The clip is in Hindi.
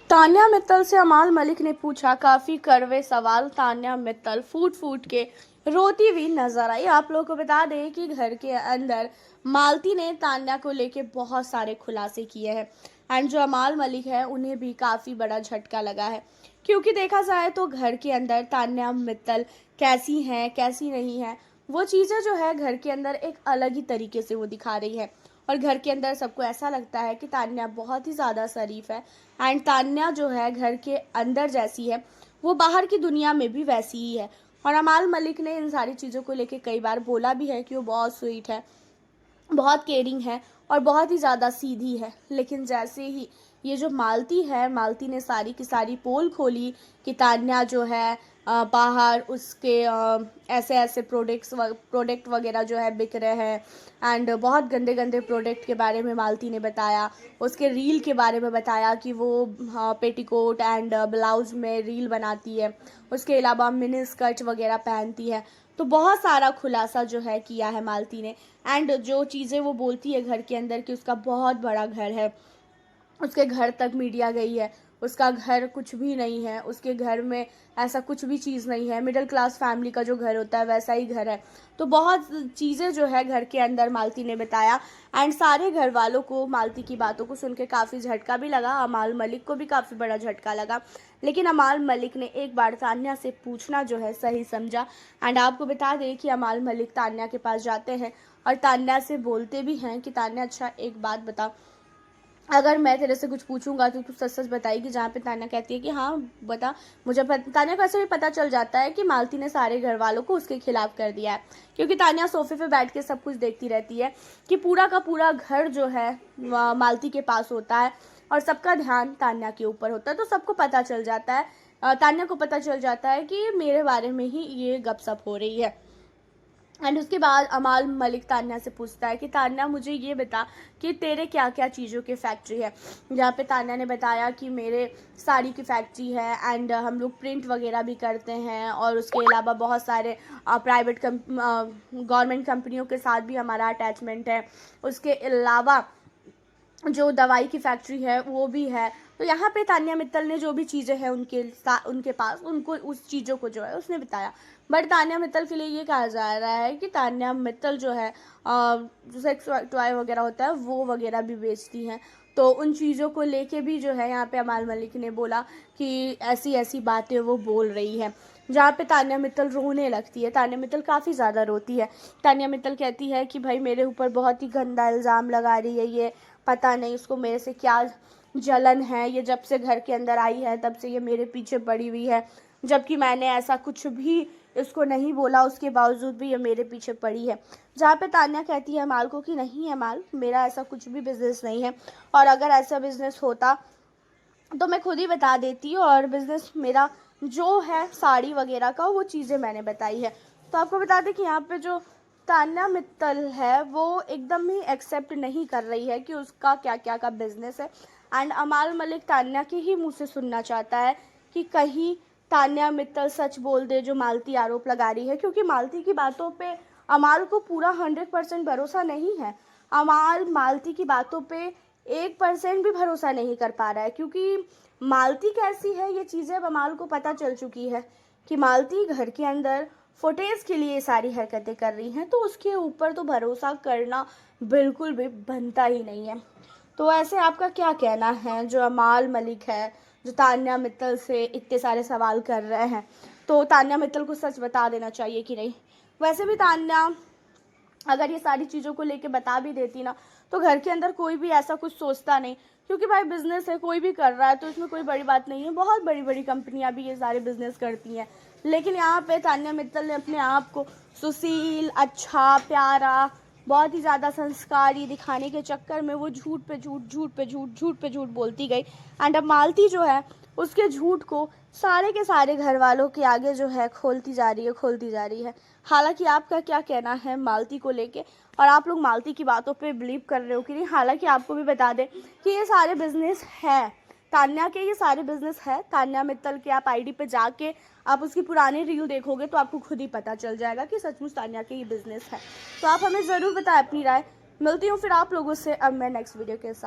तान्या मित्तल से अमाल मलिक ने पूछा काफी कड़वे सवाल। तान्या मित्तल फूट फूट के रोती हुई नजर आई। आप लोगों को बता दें कि घर के अंदर मालती ने तान्या को लेके बहुत सारे खुलासे किए हैं एंड जो अमाल मलिक है उन्हें भी काफी बड़ा झटका लगा है, क्योंकि देखा जाए तो घर के अंदर तान्या मित्तल कैसी हैं कैसी नहीं है, वो चीज़ें जो है घर के अंदर एक अलग ही तरीके से वो दिखा रही है। और घर के अंदर सबको ऐसा लगता है कि तान्या बहुत ही ज़्यादा शरीफ है एंड तान्या जो है घर के अंदर जैसी है वो बाहर की दुनिया में भी वैसी ही है। और अमाल मलिक ने इन सारी चीज़ों को लेके कई बार बोला भी है कि वो बहुत स्वीट है, बहुत केयरिंग है और बहुत ही ज़्यादा सीधी है। लेकिन जैसे ही ये जो मालती है, मालती ने सारी की सारी पोल खोली कि तान्या जो है बाहर उसके ऐसे ऐसे प्रोडक्ट वगैरह जो है बिक रहे हैं एंड बहुत गंदे गंदे प्रोडक्ट के बारे में मालती ने बताया। उसके रील के बारे में बताया कि वो पेटीकोट एंड ब्लाउज में रील बनाती है, उसके अलावा मिनी स्कर्ट वगैरह पहनती है। तो बहुत सारा खुलासा जो है किया है मालती ने एंड जो चीज़ें वो बोलती है घर के अंदर कि उसका बहुत बड़ा घर है, उसके घर तक मीडिया गई है, उसका घर कुछ भी नहीं है, उसके घर में ऐसा कुछ भी चीज़ नहीं है, मिडिल क्लास फैमिली का जो घर होता है वैसा ही घर है। तो बहुत चीज़ें जो है घर के अंदर मालती ने बताया एंड सारे घर वालों को मालती की बातों को सुन के काफ़ी झटका भी लगा। अमाल मलिक को भी काफ़ी बड़ा झटका लगा, लेकिन अमाल मलिक ने एक बार तान्या से पूछना जो है सही समझा। एंड आपको बता दें कि अमाल मलिक तान्या के पास जाते हैं और तान्या से बोलते भी हैं कि तान्या अच्छा एक बात बता, अगर मैं तेरे से कुछ पूछूंगा तो तू सच सच बताएगी। जहाँ पे तान्या कहती है कि हाँ बता मुझे तान्या को ऐसे भी पता चल जाता है कि मालती ने सारे घर वालों को उसके खिलाफ कर दिया है, क्योंकि तान्या सोफे पे बैठ के सब कुछ देखती रहती है कि पूरा का पूरा घर जो है मालती के पास होता है और सबका ध्यान तान्या के ऊपर होता है। तो सबको पता चल जाता है, तान्या को पता चल जाता है कि मेरे बारे में ही ये गपशप हो रही है। एंड उसके बाद अमाल मलिक तान्या से पूछता है कि तान्या मुझे ये बता कि तेरे क्या क्या चीज़ों की फैक्ट्री है। जहाँ पे तान्या ने बताया कि मेरे साड़ी की फैक्ट्री है एंड हम लोग प्रिंट वगैरह भी करते हैं और उसके अलावा बहुत सारे प्राइवेट गवर्नमेंट कंपनियों के साथ भी हमारा अटैचमेंट है। उसके अलावा जो दवाई की फैक्ट्री है वो भी है। तो यहाँ पे तान्या मित्तल ने जो भी चीज़ें हैं उनके पास उनको उस चीज़ों को जो है उसने बताया। बट तान्या मित्तल के लिए ये कहा जा रहा है कि तान्या मित्तल जो है जो सेक्स टॉय वगैरह होता है वो वगैरह भी बेचती हैं। तो उन चीज़ों को लेके भी जो है यहाँ पे अमाल मलिक ने बोला कि ऐसी ऐसी बातें वो बोल रही है, जहाँ पे तान्या मित्तल रोने लगती है। तान्या मित्तल काफ़ी ज़्यादा रोती है। तान्या मित्तल कहती है कि भाई मेरे ऊपर बहुत ही गंदा इल्ज़ाम लगा रही है, ये पता नहीं उसको मेरे से क्या जलन है, ये जब से घर के अंदर आई है तब से ये मेरे पीछे पड़ी हुई है, जबकि मैंने ऐसा कुछ भी इसको नहीं बोला, उसके बावजूद भी ये मेरे पीछे पड़ी है। जहाँ पे तान्या कहती है अमाल को कि नहीं अमाल मेरा ऐसा कुछ भी बिजनेस नहीं है, और अगर ऐसा बिजनेस होता तो मैं खुद ही बता देती, और बिजनेस मेरा जो है साड़ी वगैरह का वो चीज़ें मैंने बताई है। तो आपको बता दें कि यहाँ पे जो तान्या मित्तल है वो एकदम ही एक्सेप्ट नहीं कर रही है कि उसका क्या क्या का बिजनेस है एंड अमाल मलिक तान्या के ही मुंह से सुनना चाहता है कि कहीं तान्या मित्तल सच बोल दे जो मालती आरोप लगा रही है, क्योंकि मालती की बातों पे अमाल को पूरा 100% भरोसा नहीं है। अमाल मालती की बातों पे 1% भी भरोसा नहीं कर पा रहा है, क्योंकि मालती कैसी है ये चीज़ें अब अमाल को पता चल चुकी है कि मालती घर के अंदर फुटेज के लिए सारी हरकतें कर रही हैं। तो उसके ऊपर तो भरोसा करना बिल्कुल भी बनता ही नहीं है। तो ऐसे आपका क्या कहना है जो अमाल मलिक है जो तान्या मित्तल से इतने सारे सवाल कर रहे हैं, तो तान्या मित्तल को सच बता देना चाहिए कि नहीं? वैसे भी तान्या अगर ये सारी चीज़ों को लेके बता भी देती ना तो घर के अंदर कोई भी ऐसा कुछ सोचता नहीं, क्योंकि भाई बिजनेस है, कोई भी कर रहा है तो इसमें कोई बड़ी बात नहीं है। बहुत बड़ी बड़ी कंपनियां भी ये सारे बिजनेस करती हैं, लेकिन यहाँ पे तान्या मित्तल ने अपने आप को सुशील, अच्छा, प्यारा, बहुत ही ज़्यादा संस्कारी दिखाने के चक्कर में वो झूठ पे झूठ, झूठ पे झूठ, झूठ पे झूठ बोलती गई। एंड अब मालती जो है उसके झूठ को सारे के सारे घर वालों के आगे जो है खोलती जा रही है, खोलती जा रही है। हालांकि आपका क्या कहना है मालती को लेके, और आप लोग मालती की बातों पे बिलीव कर रहे हो कि नहीं? हालांकि आपको भी बता दें कि ये सारे बिजनेस है तान्या के, ये सारे बिजनेस है तान्या मित्तल के। आप आईडी पे जाके आप उसकी पुरानी रील देखोगे तो आपको खुद ही पता चल जाएगा कि सचमुच तान्या के ये बिजनेस है। तो आप हमें ज़रूर बताएं अपनी राय। मिलती हूँ फिर आप लोगों से अब मैं नेक्स्ट वीडियो के साथ।